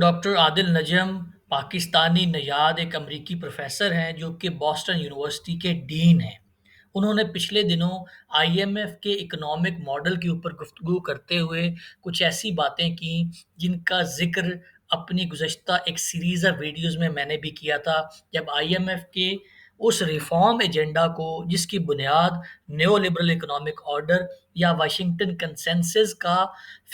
Doctor عادل نجم پاکستانی نژاد ایک امریکی پروفیسر ہیں جو کہ بoston یونیورسٹی کے ڈین ہیں۔ انہوں نے پچھلے دنوں آئی ایم ایف کے اکنامک ماڈل کے اوپر گفتگو کرتے ہوئے کچھ ایسی باتیں کیں جن کا ذکر اپنی گزشتہ ایک سیریز آف ویڈیوز میں نے بھی کیا تھا، جب آئی ایم ایف کے اس ریفارم ایجنڈا کو جس کی بنیاد نیو لبرل اکنامک آرڈر یا واشنگٹن کنسنسس کا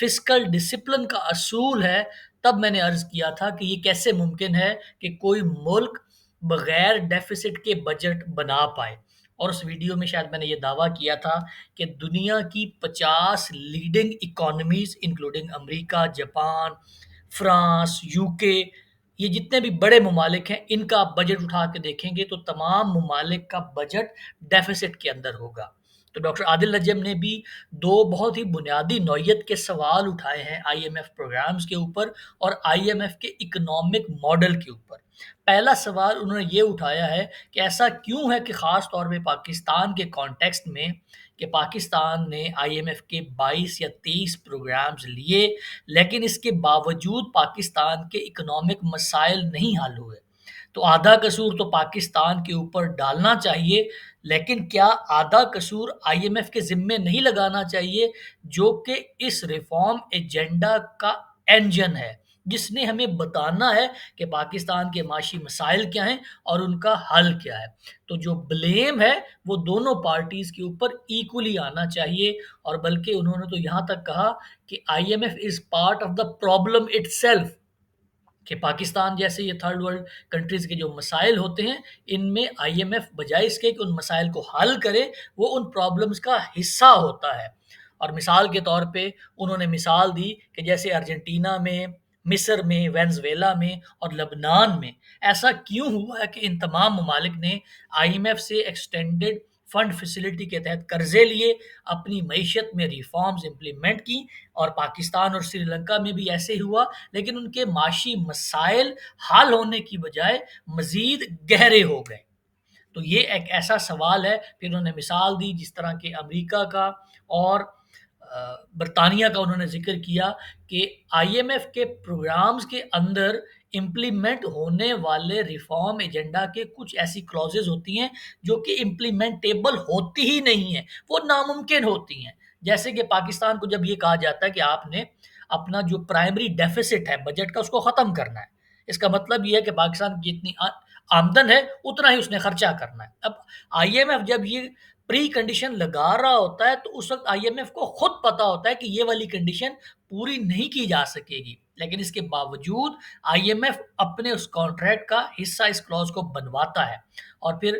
فسکل ڈسپلن کا اصول ہے، تب میں نے عرض کیا تھا کہ یہ کیسے ممکن ہے کہ کوئی ملک بغیر ڈیفیسٹ کے بجٹ بنا پائے۔ اور اس ویڈیو میں شاید میں نے یہ دعویٰ کیا تھا کہ دنیا کی 50 leading economies including America, Japan, France, you کے، یہ جتنے بھی بڑے ممالک ہیں، ان کا آپ بجٹ اٹھا کے دیکھیں گے تو تمام ممالک کا بجٹ ڈیفیسٹ کے اندر ہوگا۔ تو ڈاکٹر عادل نجم نے بھی دو بہت ہی بنیادی نوعیت کے سوال اٹھائے ہیں آئی ایم ایف پروگرامز کے اوپر اور آئی ایم ایف کے اکنامک ماڈل کے اوپر۔ پہلا سوال انہوں نے یہ اٹھایا ہے کہ ایسا کیوں ہے کہ خاص طور پہ پاکستان کے کانٹیکسٹ میں کہ پاکستان نے آئی ایم ایف کے 22 یا 23 پروگرامز لیے، لیکن اس کے باوجود پاکستان کے اکنامک مسائل نہیں حل ہوئے۔ تو آدھا قصور تو پاکستان کے اوپر ڈالنا چاہیے، لیکن کیا آدھا قصور آئی ایم ایف کے ذمے نہیں لگانا چاہیے، جو کہ اس ریفارم ایجنڈا کا انجن ہے، جس نے ہمیں بتانا ہے کہ پاکستان کے معاشی مسائل کیا ہیں اور ان کا حل کیا ہے۔ تو جو بلیم ہے وہ دونوں پارٹیز کے اوپر ایکولی آنا چاہیے، اور بلکہ انہوں نے تو یہاں تک کہا کہ I M F is part of the problem itself, کہ پاکستان جیسے یہ تھرڈ ورلڈ کنٹریز کے جو مسائل ہوتے ہیں، ان میں آئی ایم ایف بجائے اس کے کہ ان مسائل کو حل کرے، وہ ان پرابلمز کا حصہ ہوتا ہے۔ اور مثال کے طور پہ انہوں نے مثال دی کہ جیسے ارجنٹینا میں، مصر میں، وینزویلا میں اور لبنان میں ایسا کیوں ہوا ہے کہ ان تمام ممالک نے آئی ایم ایف سے ایکسٹینڈڈ فنڈ فیسلٹی کے تحت قرضے لیے، اپنی معیشت میں ریفارمز امپلیمنٹ کی، اور پاکستان اور سری لنکا میں بھی ایسے ہوا، لیکن ان کے معاشی مسائل حل ہونے کی بجائے مزید گہرے ہو گئے۔ تو یہ ایک ایسا سوال ہے۔ پھر انہوں نے مثال دی جس طرح کہ امریکہ کا اور برطانیہ کا انہوں نے ذکر کیا کہ آئی ایم ایف کے پروگرامز کے اندر امپلیمنٹ ہونے والے ریفارم ایجنڈا کے کچھ ایسی کلوزز ہوتی ہیں جو کہ امپلیمنٹیبل ہوتی ہی نہیں ہیں، وہ ناممکن ہوتی ہیں۔ جیسے کہ پاکستان کو جب یہ کہا جاتا ہے کہ آپ نے اپنا جو پرائمری ڈیفیسٹ ہے بجٹ کا، اس کو ختم کرنا ہے، اس کا مطلب یہ ہے کہ پاکستان کی جتنی آمدن ہے اتنا ہی اس نے خرچہ کرنا ہے۔ اب آئی ایم ایف جب یہ پری کنڈیشن لگا رہا ہوتا ہے تو اس وقت آئی ایم ایف کو خود پتا ہوتا ہے کہ یہ والی کنڈیشن پوری نہیں کی جا سکے گی، لیکن اس کے باوجود آئی ایم ایف اپنے اس کانٹریکٹ کا حصہ اس کلوز کو بنواتا ہے۔ اور پھر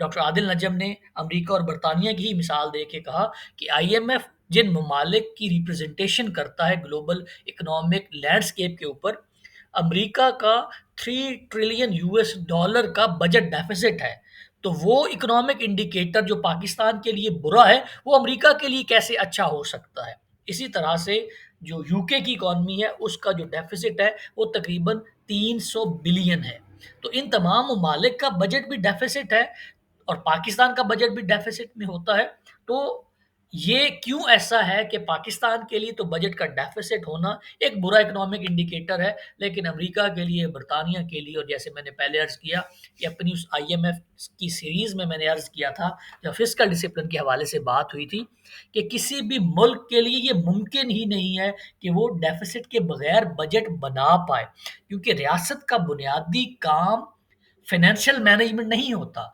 ڈاکٹر عادل نجم نے امریکہ اور برطانیہ کی ہی مثال دے کے کہا کہ آئی ایم ایف جن ممالک کی ریپرزنٹیشن کرتا ہے گلوبل اکنامک لینڈسکیپ کے اوپر، امریکہ کا 3 ٹریلین یو ایس ڈالر کا بجٹ ڈیفیسٹ ہے، تو وہ اکنامک انڈیکیٹر جو پاکستان کے لیے برا ہے وہ امریکہ کے لیے کیسے اچھا ہو سکتا ہے؟ اسی طرح سے جو یو کے کی اکانومی ہے اس کا جو ڈیفیسٹ ہے وہ تقریباً 300 بلین ہے۔ تو ان تمام ممالک کا بجٹ بھی ڈیفیسٹ ہے اور پاکستان کا بجٹ بھی ڈیفیسٹ میں ہوتا ہے۔ تو یہ کیوں ایسا ہے کہ پاکستان کے لیے تو بجٹ کا ڈیفیسٹ ہونا ایک برا اکنامک انڈیکیٹر ہے، لیکن امریکہ کے لیے، برطانیہ کے لیے، اور جیسے میں نے پہلے عرض کیا کہ اپنی اس آئی ایم ایف کی سیریز میں نے عرض کیا تھا جب فسکل ڈسپلن کے حوالے سے بات ہوئی تھی کہ کسی بھی ملک کے لیے یہ ممکن ہی نہیں ہے کہ وہ ڈیفیسٹ کے بغیر بجٹ بنا پائے، کیونکہ ریاست کا بنیادی کام فائنینشیل مینجمنٹ نہیں ہوتا،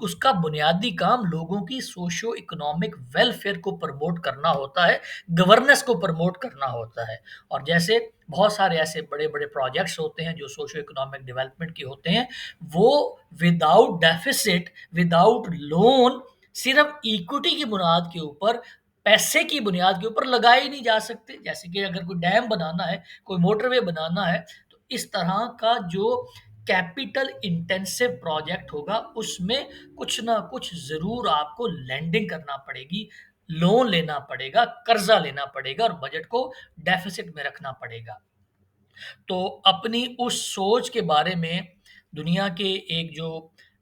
اس کا بنیادی کام لوگوں کی سوشو اکنامک ویلفیئر کو پروموٹ کرنا ہوتا ہے، گورننس کو پروموٹ کرنا ہوتا ہے۔ اور جیسے بہت سارے ایسے بڑے بڑے پروجیکٹس ہوتے ہیں جو سوشو اکنامک ڈیولپمنٹ کے ہوتے ہیں، وہ وداؤٹ ڈیفیسٹ، وداؤٹ لون، صرف ایکوٹی کی بنیاد کے اوپر، پیسے کی بنیاد کے اوپر لگائے ہی نہیں جا سکتے۔ جیسے کہ اگر کوئی ڈیم بنانا ہے، کوئی موٹر وے بنانا ہے، تو اس طرح کا جو کیپیٹل انٹینسو پروجیکٹ ہوگا اس میں کچھ نہ کچھ ضرور آپ کو لینڈنگ کرنا پڑے گی، لون لینا پڑے گا، قرضہ لینا پڑے گا، اور بجٹ کو ڈیفیسٹ میں رکھنا پڑے گا۔ تو اپنی اس سوچ کے بارے میں دنیا کے ایک جو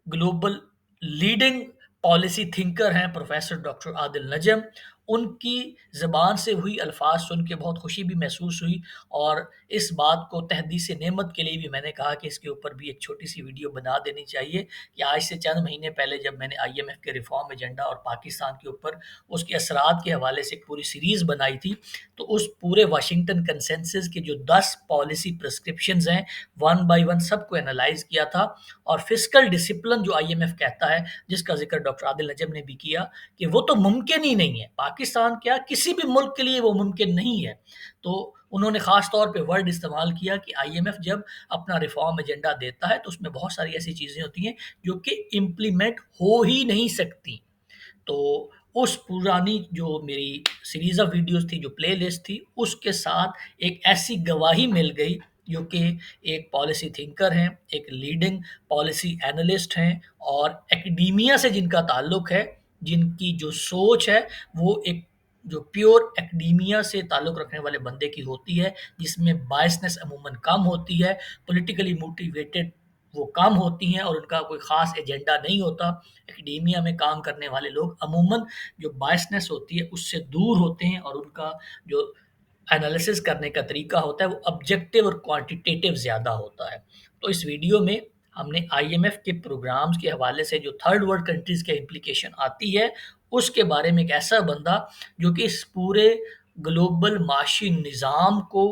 گلوبل لیڈنگ پالیسی تھنکر ہیں پروفیسر ڈاکٹر عادل نجم، ان کی زبان سے ہوئی الفاظ سن کے بہت خوشی بھی محسوس ہوئی، اور اس بات کو تحدیث نعمت کے لیے بھی میں نے کہا کہ اس کے اوپر بھی ایک چھوٹی سی ویڈیو بنا دینی چاہیے، کہ آج سے چند مہینے پہلے جب میں نے آئی ایم ایف کے ریفارم ایجنڈا اور پاکستان کے اوپر اس کے اثرات کے حوالے سے ایک پوری سیریز بنائی تھی، تو اس پورے واشنگٹن کنسنسس کے جو 10 پالیسی پرسکرپشنز ہیں، ون بائی ون سب کو انالائز کیا تھا، اور فسکل ڈسپلن جو آئی ایم ایف کہتا ہے، جس کا ذکر ڈاکٹر عادل نجم نے بھی کیا، کہ وہ تو ممکن ہی نہیں ہے، پاکستان کیا کسی بھی ملک کے لیے وہ ممکن نہیں ہے۔ تو انہوں نے خاص طور پہ ورڈ استعمال کیا کہ آئی ایم ایف جب اپنا ریفارم ایجنڈا دیتا ہے تو اس میں بہت ساری ایسی چیزیں ہوتی ہیں جو کہ امپلیمنٹ ہو ہی نہیں سکتی۔ تو اس پرانی جو میری سیریز آف ویڈیوز تھی، جو پلے لسٹ تھی، اس کے ساتھ ایک ایسی گواہی مل گئی جو کہ ایک پالیسی تھنکر ہیں، ایک لیڈنگ پالیسی اینالسٹ ہیں، اور ایکڈیمیا سے جن کا تعلق ہے، جن کی جو سوچ ہے وہ ایک جو پیور ایکڈیمیا سے تعلق رکھنے والے بندے کی ہوتی ہے، جس میں بائسنس عموماً کم ہوتی ہے، پولیٹیکلی موٹیویٹڈ وہ کم ہوتی ہیں، اور ان کا کوئی خاص ایجنڈا نہیں ہوتا۔ ایکڈیمیا میں کام کرنے والے لوگ عموماً جو بائسنس ہوتی ہے اس سے دور ہوتے ہیں، اور ان کا جو انالیسس کرنے کا طریقہ ہوتا ہے وہ آبجیکٹیو اور کوانٹیٹیو زیادہ ہوتا ہے۔ تو اس ویڈیو میں ہم نے آئی ایم ایف کے پروگرامز کے حوالے سے جو تھرڈ ورلڈ کنٹریز کے امپلیکیشن آتی ہے، اس کے بارے میں ایک ایسا بندہ جو کہ اس پورے گلوبل معاشی نظام کو،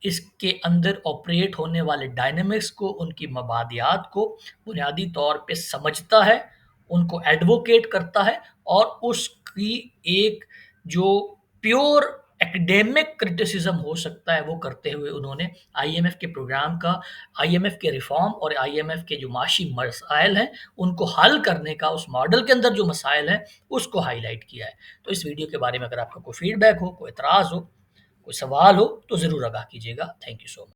اس کے اندر آپریٹ ہونے والے ڈائنامکس کو، ان کی مبادیات کو بنیادی طور پہ سمجھتا ہے، ان کو ایڈووکیٹ کرتا ہے، اور اس کی ایک جو پیور ایکڈیمک کرٹیسزم ہو سکتا ہے وہ کرتے ہوئے انہوں نے آئی ایم ایف کے پروگرام کا، آئی ایم ایف کے ریفارم اور آئی ایم ایف کے جو معاشی مسائل ہیں ان کو حل کرنے کا، اس ماڈل کے اندر جو مسائل ہیں اس کو ہائی لائٹ کیا ہے۔ تو اس ویڈیو کے بارے میں اگر آپ کا کوئی فیڈ بیک ہو، کوئی اعتراض ہو، کوئی سوال ہو، تو ضرور آگاہ کیجیے گا۔ Thank you so much.